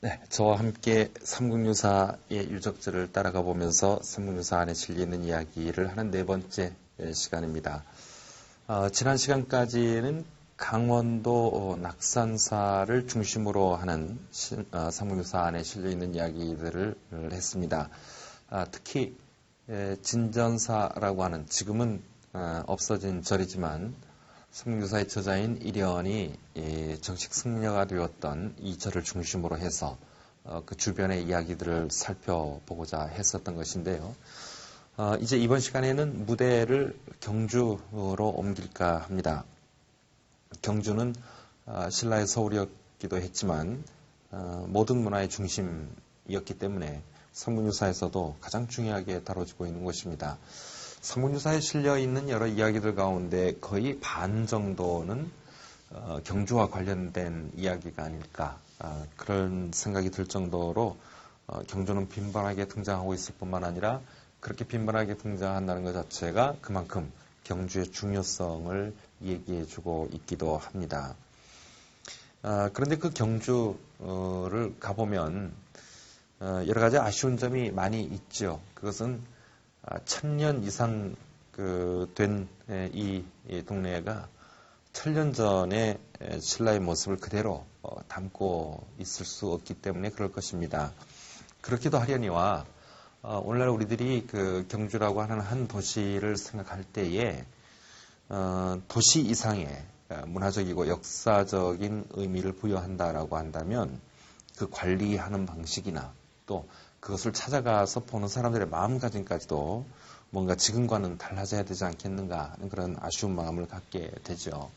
네, 저와 함께 삼국유사의 유적지를 따라가 보면서 삼국유사 안에 실려 있는 이야기를 하는 네 번째 시간입니다. 지난 시간까지는 강원도 낙산사를 중심으로 하는 삼국유사 안에 실려 있는 이야기들을 했습니다. 특히 진전사라고 하는 지금은 없어진 절이지만 삼국유사의 저자인 이련이 정식 승려가 되었던 이 절을 중심으로 해서 그 주변의 이야기들을 살펴보고자 했었던 것인데요. 이제 이번 시간에는 무대를 경주로 옮길까 합니다. 경주는 신라의 서울이었기도 했지만 모든 문화의 중심이었기 때문에 삼국유사에서도 가장 중요하게 다뤄지고 있는 곳입니다. 삼국유사에 실려 있는 여러 이야기들 가운데 거의 반 정도는 경주와 관련된 이야기가 아닐까 그런 생각이 들 정도로 경주는 빈번하게 등장하고 있을 뿐만 아니라 그렇게 빈번하게 등장한다는 것 자체가 그만큼 경주의 중요성을 얘기해주고 있기도 합니다. 그런데 그 경주를 가보면 여러 가지 아쉬운 점이 많이 있죠. 그것은 1000년 이상 된 이 동네가 1000년 전에 신라의 모습을 그대로 담고 있을 수 없기 때문에 그럴 것입니다. 그렇기도 하려니와 오늘날 우리들이 그 경주라고 하는 한 도시를 생각할 때에 도시 이상의 문화적이고 역사적인 의미를 부여한다라고 한다면 그 관리하는 방식이나 또 그것을 찾아가서 보는 사람들의 마음가짐까지도 뭔가 지금과는 달라져야 되지 않겠는가 하는 그런 아쉬운 마음을 갖게 되죠.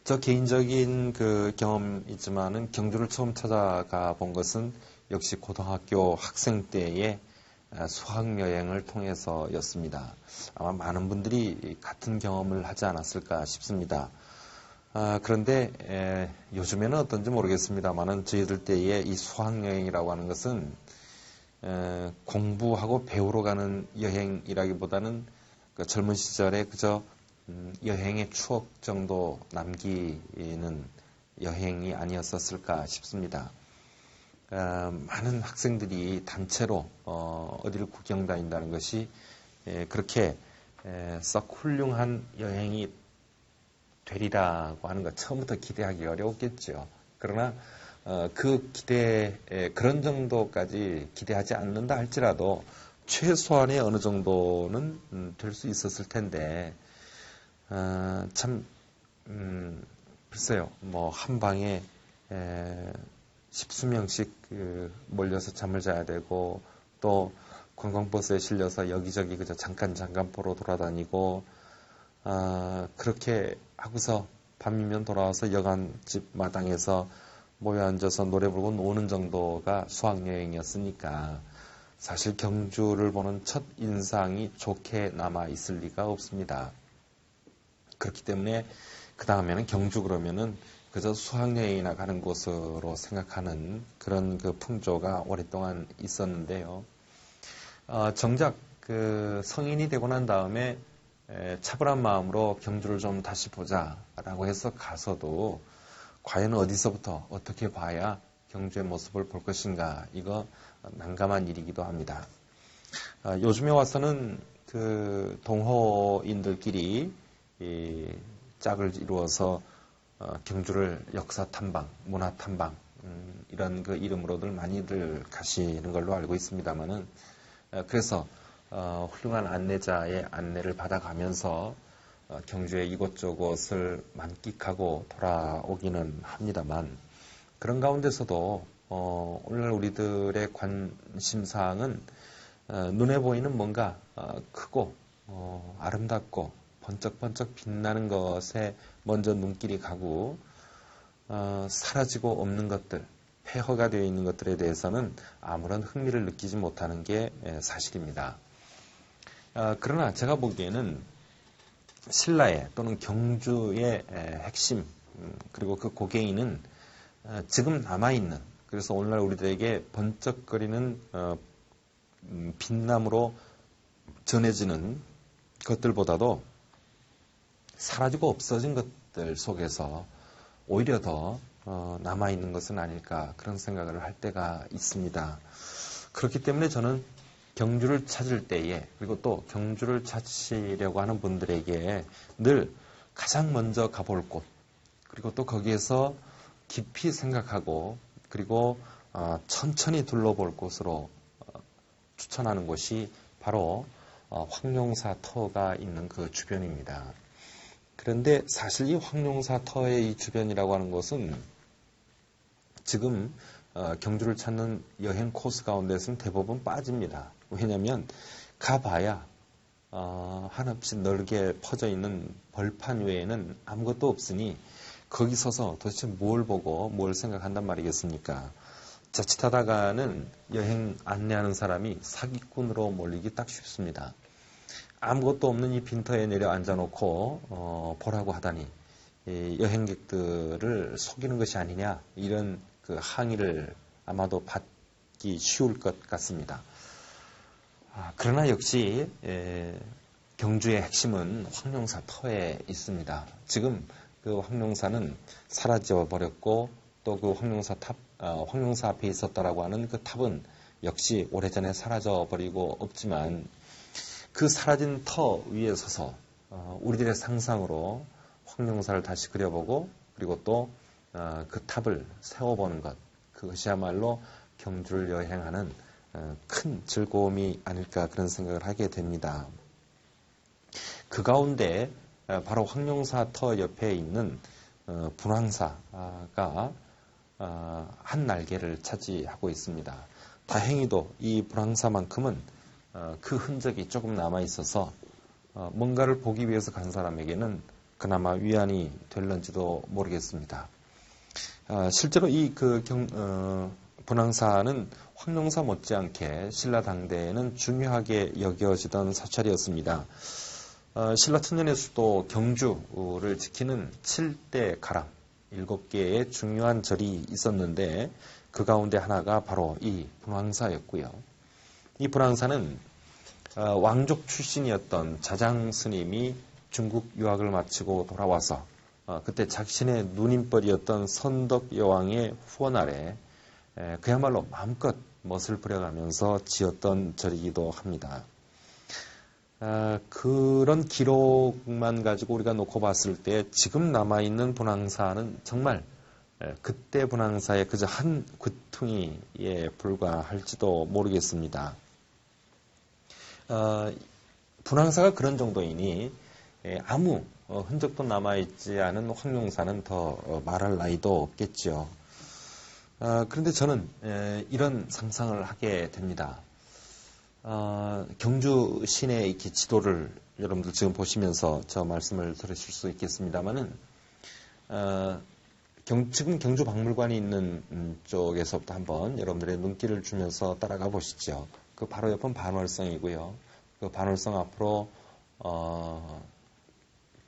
저 개인적인 그 경험이지만은 경주를 처음 찾아가 본 것은 역시 고등학교 학생 때의 수학여행을 통해서였습니다. 아마 많은 분들이 같은 경험을 하지 않았을까 싶습니다. 그런데 요즘에는 어떤지 모르겠습니다만은 저희들 때의 이 수학여행이라고 하는 것은 공부하고 배우러 가는 여행이라기보다는 그 젊은 시절에 그저 여행의 추억 정도 남기는 여행이 아니었었을까 싶습니다. 많은 학생들이 단체로 어디를 구경 다닌다는 것이 그렇게 썩 훌륭한 여행이 되리라고 하는 것 처음부터 기대하기 어려웠겠죠. 그러나 그 기대 그런 정도까지 기대하지 않는다 할지라도 최소한의 어느 정도는 될 수 있었을 텐데 참 글쎄요 뭐 한 방에 10수명씩 몰려서 잠을 자야 되고 또 관광버스에 실려서 여기저기 그저 잠깐 보러 돌아다니고 그렇게 하고서 밤이면 돌아와서 여간집 마당에서 모여 앉아서 노래 부르고 노는 정도가 수학여행이었으니까 사실 경주를 보는 첫 인상이 좋게 남아 있을 리가 없습니다. 그렇기 때문에 그 다음에는 경주 그러면은 그저 수학여행이나 가는 곳으로 생각하는 그런 그 풍조가 오랫동안 있었는데요. 정작 그 성인이 되고 난 다음에 차분한 마음으로 경주를 좀 다시 보자라고 해서 가서도 과연 어디서부터 어떻게 봐야 경주의 모습을 볼 것인가 이거 난감한 일이기도 합니다. 요즘에 와서는 그 동호인들끼리 짝을 이루어서 경주를 역사 탐방, 문화 탐방 이런 그 이름으로들 많이들 가시는 걸로 알고 있습니다만은 그래서 훌륭한 안내자의 안내를 받아가면서 경주의 이곳저곳을 만끽하고 돌아오기는 합니다만 그런 가운데서도 오늘날 우리들의 관심사항은 눈에 보이는 뭔가 크고 아름답고 번쩍번쩍 빛나는 것에 먼저 눈길이 가고 사라지고 없는 것들, 폐허가 되어 있는 것들에 대해서는 아무런 흥미를 느끼지 못하는 게 사실입니다. 그러나 제가 보기에는 신라의 또는 경주의 핵심 그리고 그 고갱이는 지금 남아있는 그래서 오늘날 우리들에게 번쩍거리는 빛남으로 전해지는 것들보다도 사라지고 없어진 것들 속에서 오히려 더 남아있는 것은 아닐까 그런 생각을 할 때가 있습니다. 그렇기 때문에 저는 경주를 찾을 때에 그리고 또 경주를 찾으려고 하는 분들에게 늘 가장 먼저 가볼 곳 그리고 또 거기에서 깊이 생각하고 그리고 천천히 둘러볼 곳으로 추천하는 곳이 바로 황룡사 터가 있는 그 주변입니다. 그런데 사실 이 황룡사 터의 이 주변이라고 하는 것은 지금 경주를 찾는 여행 코스 가운데서는 대부분 빠집니다. 왜냐하면 가봐야 한없이 넓게 퍼져 있는 벌판 외에는 아무것도 없으니 거기 서서 도대체 뭘 보고 뭘 생각한단 말이겠습니까? 자칫하다가는 여행 안내하는 사람이 사기꾼으로 몰리기 딱 쉽습니다. 아무것도 없는 이 빈터에 내려 앉아놓고 보라고 하다니 여행객들을 속이는 것이 아니냐 이런 그 항의를 아마도 받기 쉬울 것 같습니다. 그러나 역시 경주의 핵심은 황룡사 터에 있습니다. 지금 그 황룡사는 사라져 버렸고 또 그 황룡사 앞에 있었다라고 하는 그 탑은 역시 오래전에 사라져 버리고 없지만 그 사라진 터 위에 서서 우리들의 상상으로 황룡사를 다시 그려보고 그리고 또 그 탑을 세워보는 것 그것이야말로 경주를 여행하는 큰 즐거움이 아닐까 그런 생각을 하게 됩니다. 그 가운데 바로 황룡사 터 옆에 있는 분황사가 한 날개를 차지하고 있습니다. 다행히도 이 분황사만큼은 그 흔적이 조금 남아 있어서 뭔가를 보기 위해서 간 사람에게는 그나마 위안이 될런지도 모르겠습니다. 실제로 이 분황사는 황룡사 못지않게 신라 당대에는 중요하게 여겨지던 사찰이었습니다. 신라 천년의 수도 경주를 지키는 7대 가람 7개의 중요한 절이 있었는데 그 가운데 하나가 바로 이 분황사였고요. 이 분황사는 왕족 출신이었던 자장 스님이 중국 유학을 마치고 돌아와서 그때 자신의 누님뻘이었던 선덕 여왕의 후원 아래 그야말로 마음껏 멋을 부려가면서 지었던 절이기도 합니다. 그런 기록만 가지고 우리가 놓고 봤을 때 지금 남아있는 분황사는 정말 그때 분황사의 그저 한 귀퉁이에 불과할지도 모르겠습니다. 분황사가 그런 정도이니 아무 흔적도 남아있지 않은 황룡사는 더 말할 나위도 없겠죠. 그런데 저는 이런 상상을 하게 됩니다. 경주 시내 이렇게 지도를 여러분들 지금 보시면서 저 말씀을 들으실 수 있겠습니다만은 지금 경주 박물관이 있는 쪽에서부터 한번 여러분들의 눈길을 주면서 따라가 보시죠. 그 바로 옆은 반월성이고요. 그 반월성 앞으로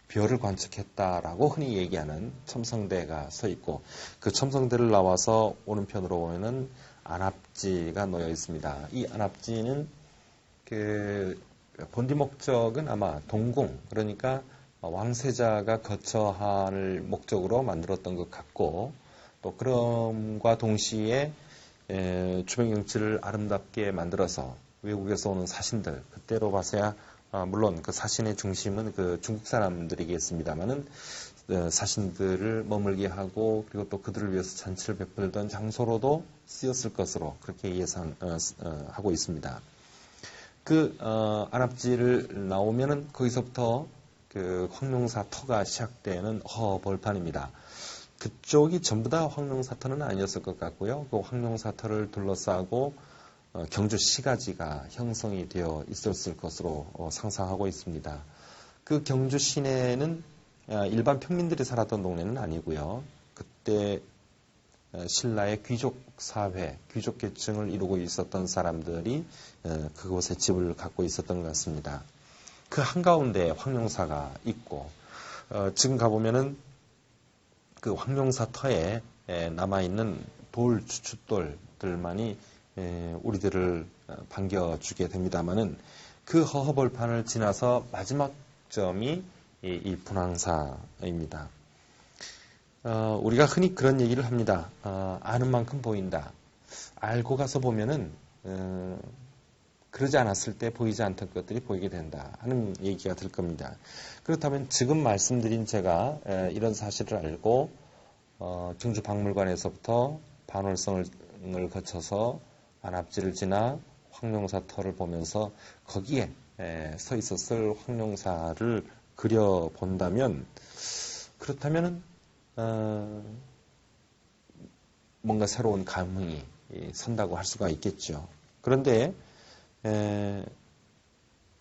별을 관측했다라고 흔히 얘기하는 첨성대가 서 있고 그 첨성대를 나와서 오른편으로 보면은 안압지가 놓여 있습니다. 이 안압지는 그 본디 목적은 아마 동궁 그러니까 왕세자가 거처할 목적으로 만들었던 것 같고 또 그럼과 동시에 주변 경치를 아름답게 만들어서 외국에서 오는 사신들 그때로 봐서야 물론 그 사신의 중심은 그 중국 사람들이겠습니다만은 사신들을 머물게 하고 그리고 또 그들을 위해서 잔치를 베풀던 장소로도 쓰였을 것으로 그렇게 예상하고 있습니다. 그 안압지를 나오면은 거기서부터 그 황룡사 터가 시작되는 벌판입니다. 그쪽이 전부 다 황룡사 터는 아니었을 것 같고요. 그 황룡사 터를 둘러싸고 경주 시가지가 형성이 되어 있었을 것으로 상상하고 있습니다. 그 경주 시내는 일반 평민들이 살았던 동네는 아니고요. 그때 신라의 귀족 사회, 귀족 계층을 이루고 있었던 사람들이 그곳에 집을 갖고 있었던 것 같습니다. 그 한가운데 황룡사가 있고 지금 가보면은 그 황룡사 터에 남아있는 돌 주춧돌들만이 우리들을 반겨주게 됩니다만은 그 허허벌판을 지나서 마지막 점이 이 분황사입니다. 우리가 흔히 그런 얘기를 합니다. 아는 만큼 보인다. 알고 가서 보면은 그러지 않았을 때 보이지 않던 것들이 보이게 된다 하는 얘기가 될 겁니다. 그렇다면 지금 말씀드린 제가 이런 사실을 알고 중주박물관에서부터 반월성을 거쳐서 안압지를 지나 황룡사터를 보면서 거기에 서 있었을 황룡사를 그려본다면 그렇다면 뭔가 새로운 감흥이 선다고 할 수가 있겠죠. 그런데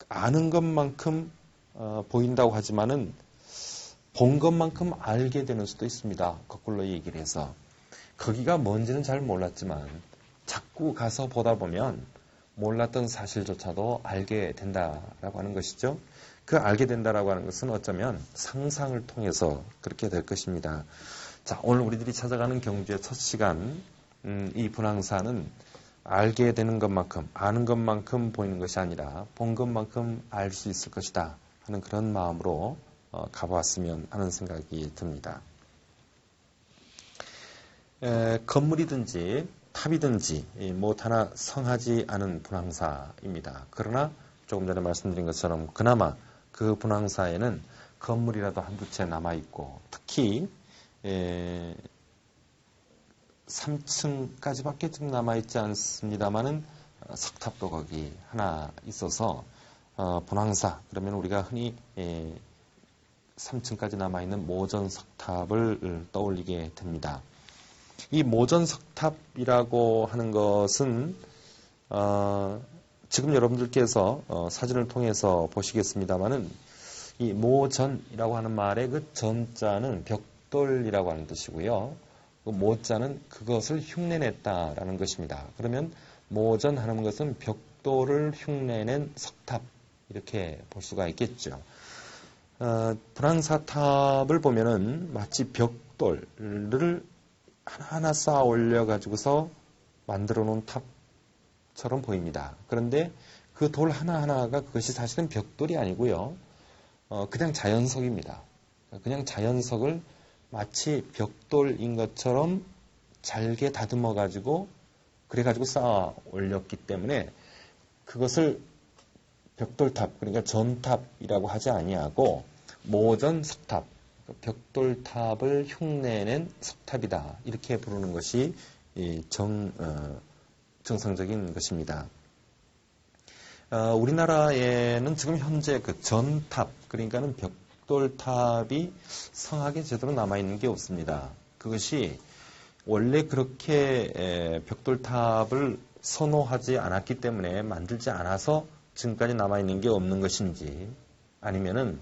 아는 것만큼 보인다고 하지만은 본 것만큼 알게 되는 수도 있습니다. 거꾸로 얘기를 해서 거기가 뭔지는 잘 몰랐지만 자꾸 가서 보다 보면 몰랐던 사실조차도 알게 된다라고 하는 것이죠. 그 알게 된다라고 하는 것은 어쩌면 상상을 통해서 그렇게 될 것입니다. 자, 오늘 우리들이 찾아가는 경주의 첫 시간, 이 분황사는 알게 되는 것만큼, 아는 것만큼 보이는 것이 아니라 본 것만큼 알 수 있을 것이다 하는 그런 마음으로 가보았으면 하는 생각이 듭니다. 건물이든지 탑이든지 무엇 하나 성하지 않은 분황사입니다. 그러나 조금 전에 말씀드린 것처럼 그나마 그 분황사에는 건물이라도 한두 채 남아있고 특히 3층까지밖에 좀 남아있지 않습니다만은 석탑도 거기 하나 있어서 분황사 그러면 우리가 흔히 3층까지 남아있는 모전석탑을 떠올리게 됩니다. 이 모전석탑이라고 하는 것은 지금 여러분들께서 사진을 통해서 보시겠습니다만은 이 모전이라고 하는 말의 그 전자는 벽돌이라고 하는 뜻이고요. 그 모자는 그것을 흉내냈다라는 것입니다. 그러면 모전하는 것은 벽돌을 흉내낸 석탑 이렇게 볼 수가 있겠죠. 분황사탑을 보면은 마치 벽돌을 하나하나 쌓아 올려 가지고서 만들어 놓은 탑처럼 보입니다. 그런데 그 돌 하나하나가 그것이 사실은 벽돌이 아니고요. 그냥 자연석입니다. 그냥 자연석을 마치 벽돌인 것처럼 잘게 다듬어 가지고 그래 가지고 쌓아 올렸기 때문에 그것을 벽돌탑 그러니까 전탑이라고 하지 아니하고 모전석탑 벽돌탑을 흉내낸 석탑이다 이렇게 부르는 것이 정상적인 것입니다. 우리나라에는 지금 현재 그 전탑 그러니까는 벽돌탑이 성하게 제대로 남아있는 게 없습니다. 그것이 원래 그렇게 벽돌탑을 선호하지 않았기 때문에 만들지 않아서 지금까지 남아있는 게 없는 것인지 아니면은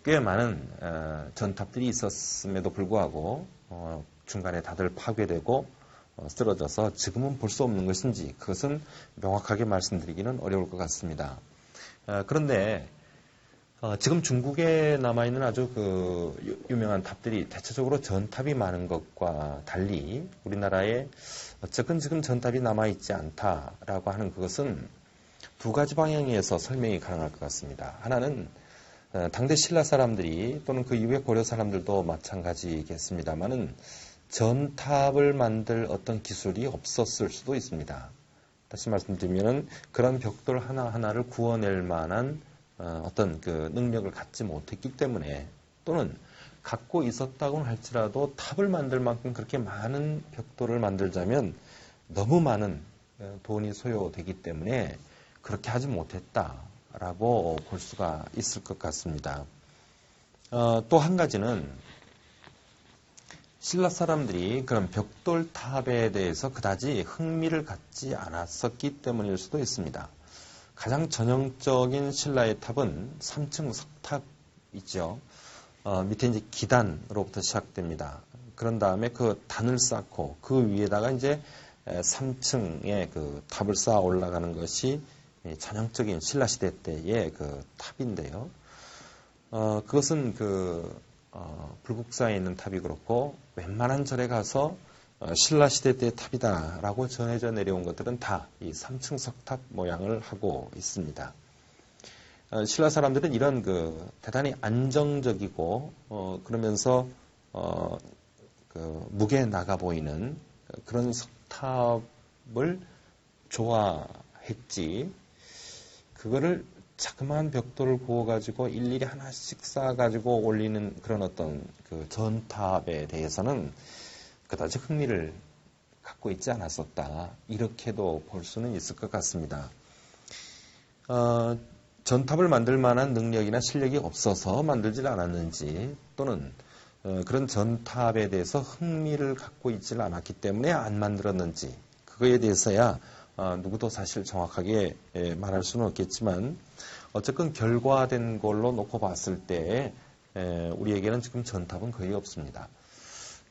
꽤 많은 전탑들이 있었음에도 불구하고 중간에 다들 파괴되고 쓰러져서 지금은 볼 수 없는 것인지 그것은 명확하게 말씀드리기는 어려울 것 같습니다. 그런데 지금 중국에 남아있는 아주 그 유명한 탑들이 대체적으로 전탑이 많은 것과 달리 우리나라에 어쨌든 지금 전탑이 남아있지 않다라고 하는 그것은 두 가지 방향에서 설명이 가능할 것 같습니다. 하나는 당대 신라 사람들이 또는 그 이후의 고려 사람들도 마찬가지겠습니다만은 전탑을 만들 어떤 기술이 없었을 수도 있습니다. 다시 말씀드리면은 그런 벽돌 하나하나를 구워낼 만한 어떤 그 능력을 갖지 못했기 때문에 또는 갖고 있었다고는 할지라도 탑을 만들 만큼 그렇게 많은 벽돌을 만들자면 너무 많은 돈이 소요되기 때문에 그렇게 하지 못했다라고 볼 수가 있을 것 같습니다. 또 한 가지는 신라 사람들이 그런 벽돌탑에 대해서 그다지 흥미를 갖지 않았었기 때문일 수도 있습니다. 가장 전형적인 신라의 탑은 3층 석탑이죠. 밑에 이제 기단으로부터 시작됩니다. 그런 다음에 그 단을 쌓고 그 위에다가 이제 3층의 그 탑을 쌓아 올라가는 것이 전형적인 신라 시대 때의 그 탑인데요. 그것은 불국사에 있는 탑이 그렇고 웬만한 절에 가서 신라 시대 때의 탑이다라고 전해져 내려온 것들은 다 이 3층 석탑 모양을 하고 있습니다. 신라 사람들은 이런 대단히 안정적이고 그러면서 무게 나가 보이는 그런 석탑을 좋아했지. 그거를 자그마한 벽돌을 구워가지고 일일이 하나씩 쌓아가지고 올리는 그런 어떤 그 전탑에 대해서는 그다지 흥미를 갖고 있지 않았었다. 이렇게도 볼 수는 있을 것 같습니다. 전탑을 만들 만한 능력이나 실력이 없어서 만들질 않았는지, 또는 그런 전탑에 대해서 흥미를 갖고 있지를 않았기 때문에 안 만들었는지, 그거에 대해서야 누구도 사실 정확하게 말할 수는 없겠지만, 어쨌든 결과된 걸로 놓고 봤을 때 우리에게는 지금 전탑은 거의 없습니다.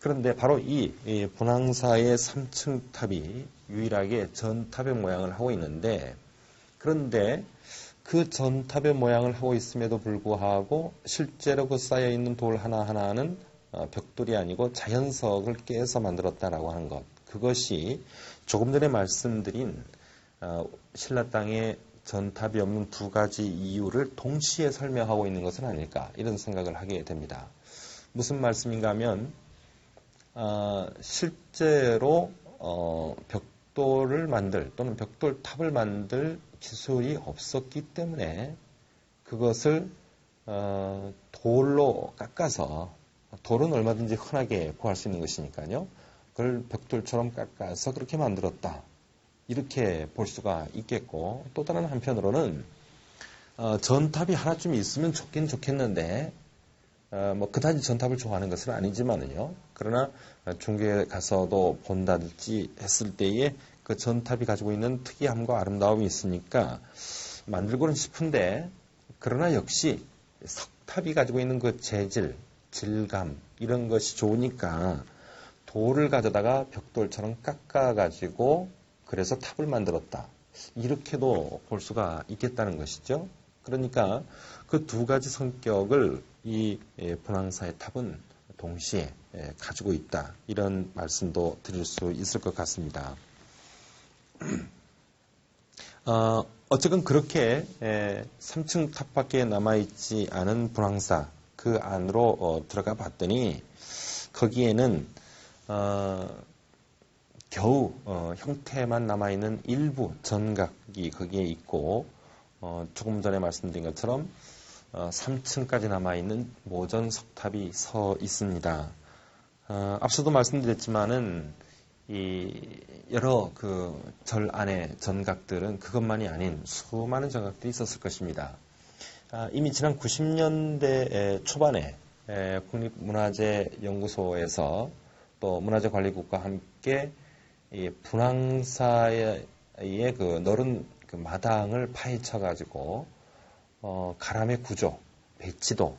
그런데 바로 이 분황사의 3층 탑이 유일하게 전탑의 모양을 하고 있는데, 그런데 그 전탑의 모양을 하고 있음에도 불구하고 실제로 그 쌓여있는 돌 하나하나는 벽돌이 아니고 자연석을 깨서 만들었다라고 하는 것, 그것이 조금 전에 말씀드린 신라 땅에 전탑이 없는 두 가지 이유를 동시에 설명하고 있는 것은 아닐까, 이런 생각을 하게 됩니다. 무슨 말씀인가 하면 실제로 벽돌을 만들 또는 벽돌탑을 만들 기술이 없었기 때문에 그것을 돌로 깎아서, 돌은 얼마든지 흔하게 구할 수 있는 것이니까요. 그걸 벽돌처럼 깎아서 그렇게 만들었다, 이렇게 볼 수가 있겠고, 또 다른 한편으로는 전탑이 하나쯤 있으면 좋긴 좋겠는데 그다지 전탑을 좋아하는 것은 아니지만은요. 그러나 중국에 가서도 본다든지 했을 때에 그 전탑이 가지고 있는 특이함과 아름다움이 있으니까 만들고는 싶은데, 그러나 역시 석탑이 가지고 있는 그 재질, 질감, 이런 것이 좋으니까 돌을 가져다가 벽돌처럼 깎아가지고 그래서 탑을 만들었다, 이렇게도 볼 수가 있겠다는 것이죠. 그러니까 그 두 가지 성격을 이 분황사의 탑은 동시에 가지고 있다, 이런 말씀도 드릴 수 있을 것 같습니다. 어쨌든 그렇게 3층 탑밖에 남아있지 않은 분황사, 그 안으로 들어가 봤더니 거기에는 겨우 형태만 남아있는 일부 전각이 거기에 있고, 조금 전에 말씀드린 것처럼 3층까지 남아있는 모전 석탑이 서 있습니다. 앞서도 말씀드렸지만은 이 여러 그 절 안의 전각들은 그것만이 아닌 수많은 전각들이 있었을 것입니다. 이미 지난 90년대 초반에 국립문화재연구소에서 또 문화재관리국과 함께 이 분황사의 그 넓은 그 마당을 파헤쳐 가지고 가람의 구조, 배치도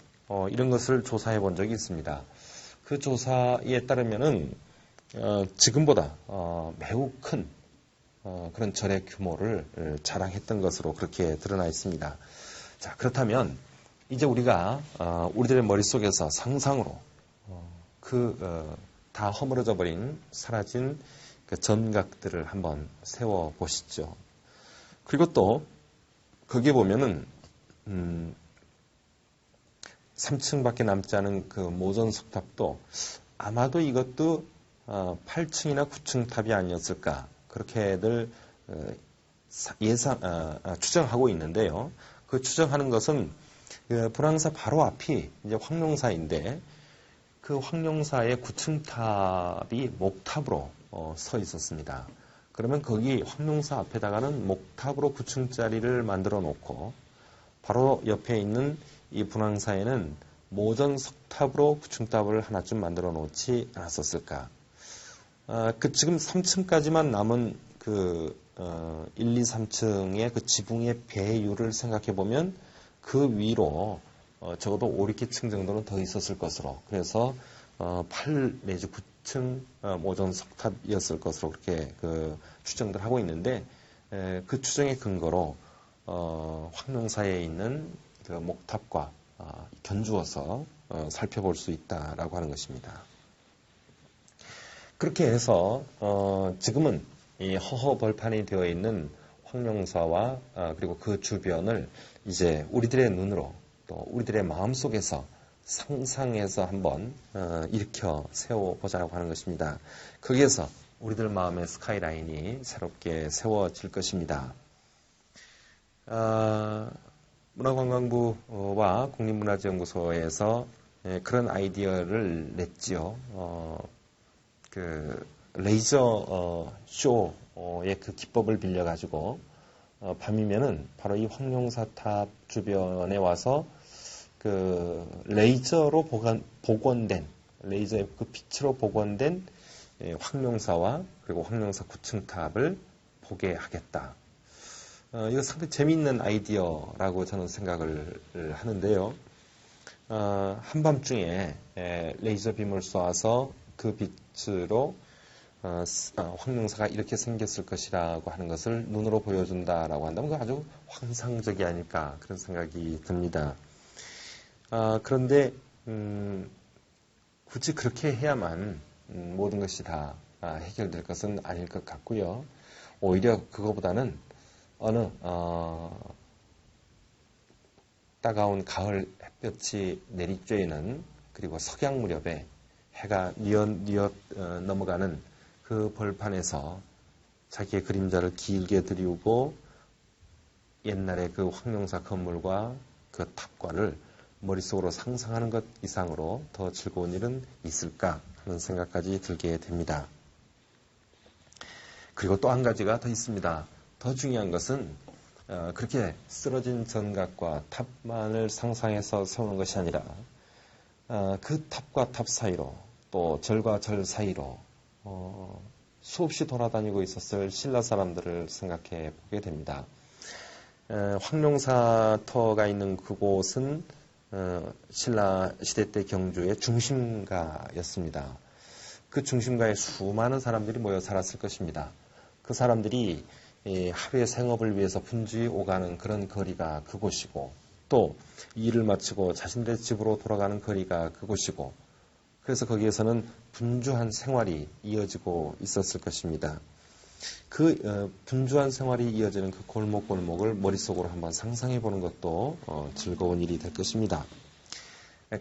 이런 것을 조사해 본 적이 있습니다. 그 조사에 따르면은 지금보다 매우 큰 그런 절의 규모를 자랑했던 것으로 그렇게 드러나 있습니다. 자, 그렇다면 이제 우리가 우리들의 머릿속에서 상상으로 다 허물어져 버린, 사라진 그 전각들을 한번 세워 보시죠. 그리고 또 거기에 보면은 3층밖에 남지 않은 그 모전 석탑도 아마도 이것도 8층이나 9층 탑이 아니었을까, 그렇게들 추정하고 있는데요. 그 추정하는 것은 그 분황사 바로 앞이 이제 황룡사인데, 그 황룡사의 9층 탑이 목탑으로 서 있었습니다. 그러면 거기 황룡사 앞에다가는 목탑으로 9층짜리를 만들어 놓고, 바로 옆에 있는 이 분황사에는 모전 석탑으로 9층탑을 하나쯤 만들어 놓지 않았었을까. 지금 3층까지만 남은 1, 2, 3층의 그 지붕의 배율을 생각해 보면 그 위로 적어도 5, 6층 정도는 더 있었을 것으로, 그래서 8 내지 9층 모전 석탑이었을 것으로 그렇게 추정들 하고 있는데, 그 추정의 근거로 황룡사에 있는 그 목탑과 견주어서 살펴볼 수 있다라고 하는 것입니다. 그렇게 해서 지금은 이 허허벌판이 되어 있는 황룡사와 그리고 그 주변을 이제 우리들의 눈으로, 또 우리들의 마음속에서 상상해서 한번 일으켜 세워보자고 하는 것입니다. 거기에서 우리들 마음의 스카이라인이 새롭게 세워질 것입니다. 문화관광부와 국립문화재연구소에서 그런 아이디어를 냈지요. 그 레이저 쇼의 그 기법을 빌려가지고 밤이면은 바로 이 황룡사탑 주변에 와서 그 레이저로 복원된 레이저의 그 빛으로 복원된 황룡사와 그리고 황룡사 9층 탑을 보게 하겠다. 이거 상당히 재미있는 아이디어라고 저는 생각을 하는데요. 한밤중에 레이저 빔을 쏘아서 그 빛으로 황룡사가 이렇게 생겼을 것이라고 하는 것을 눈으로 보여준다라고 한다면 그거 아주 환상적이 아닐까 그런 생각이 듭니다. 그런데 굳이 그렇게 해야만 모든 것이 다 해결될 것은 아닐 것 같고요. 오히려 그거보다는 어느 따가운 가을 햇볕이 내리쬐는 그리고 석양 무렵에 해가 뉘엿 넘어가는 그 벌판에서 자기의 그림자를 길게 들이우고 옛날에 그 황룡사 건물과 그 탑과를 머릿속으로 상상하는 것 이상으로 더 즐거운 일은 있을까 하는 생각까지 들게 됩니다. 그리고 또 한 가지가 더 있습니다. 더 중요한 것은 그렇게 쓰러진 전각과 탑만을 상상해서 세우는 것이 아니라 그 탑과 탑 사이로 또 절과 절 사이로 수없이 돌아다니고 있었을 신라 사람들을 생각해 보게 됩니다. 황룡사터가 있는 그곳은 신라 시대 때 경주의 중심가였습니다. 그 중심가에 수많은 사람들이 모여 살았을 것입니다. 그 사람들이 하루의 생업을 위해서 분주히 오가는 그런 거리가 그곳이고 또 일을 마치고 자신들의 집으로 돌아가는 거리가 그곳이고 그래서 거기에서는 분주한 생활이 이어지고 있었을 것입니다. 그 분주한 생활이 이어지는 그 골목골목을 머릿속으로 한번 상상해 보는 것도 즐거운 일이 될 것입니다.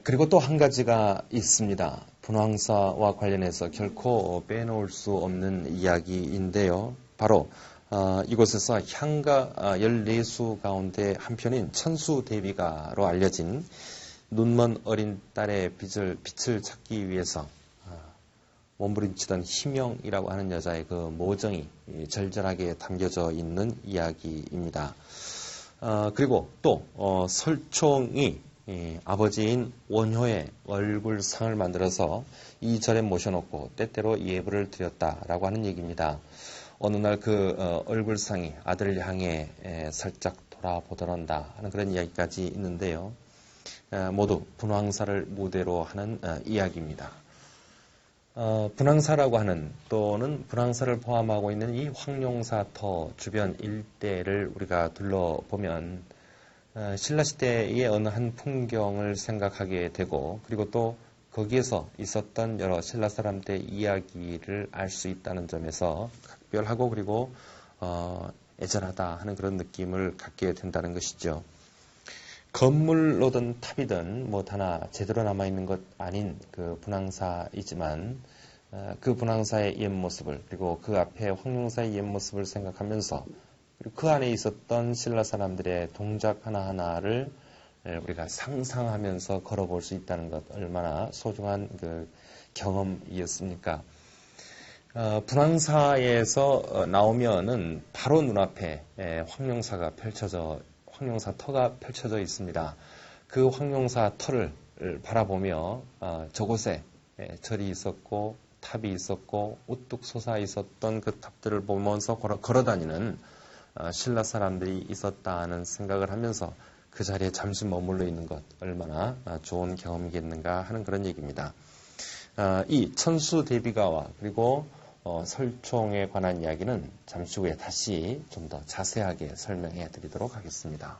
그리고 또 한 가지가 있습니다. 분황사와 관련해서 결코 빼놓을 수 없는 이야기인데요. 바로 이곳에서 향가 14수 가운데 한 편인 천수대비가로 알려진 눈먼 어린 딸의 빛을 찾기 위해서 몸부림치던 희명이라고 하는 여자의 그 모정이 절절하게 담겨져 있는 이야기입니다. 그리고 또 설총이 아버지인 원효의 얼굴상을 만들어서 이 절에 모셔놓고 때때로 예불을 드렸다라고 하는 얘기입니다. 어느 날 그 얼굴상이 아들을 향해 살짝 돌아보더란다 하는 그런 이야기까지 있는데요. 모두 분황사를 무대로 하는 이야기입니다. 분황사라고 하는 또는 분황사를 포함하고 있는 이 황룡사터 주변 일대를 우리가 둘러보면 신라시대의 어느 한 풍경을 생각하게 되고 그리고 또 거기에서 있었던 여러 신라 사람들의 이야기를 알 수 있다는 점에서 각별하고 그리고 애절하다 하는 그런 느낌을 갖게 된다는 것이죠. 건물로든 탑이든 뭐 하나 제대로 남아있는 것 아닌 그 분황사이지만 그 분황사의 옛 모습을 그리고 그 앞에 황룡사의 옛 모습을 생각하면서 그리고 그 안에 있었던 신라 사람들의 동작 하나하나를 우리가 상상하면서 걸어볼 수 있다는 것 얼마나 소중한 그 경험이었습니까? 분황사에서 나오면은 바로 눈앞에 황룡사 터가 펼쳐져 있습니다. 그 황룡사 터를 바라보며 저곳에 절이 있었고 탑이 있었고 우뚝 솟아 있었던 그 탑들을 보면서 걸어다니는 신라 사람들이 있었다는 생각을 하면서 그 자리에 잠시 머물러 있는 것 얼마나 좋은 경험이겠는가 하는 그런 얘기입니다. 이 천수대비가와 그리고 설총에 관한 이야기는 잠시 후에 다시 좀 더 자세하게 설명해 드리도록 하겠습니다.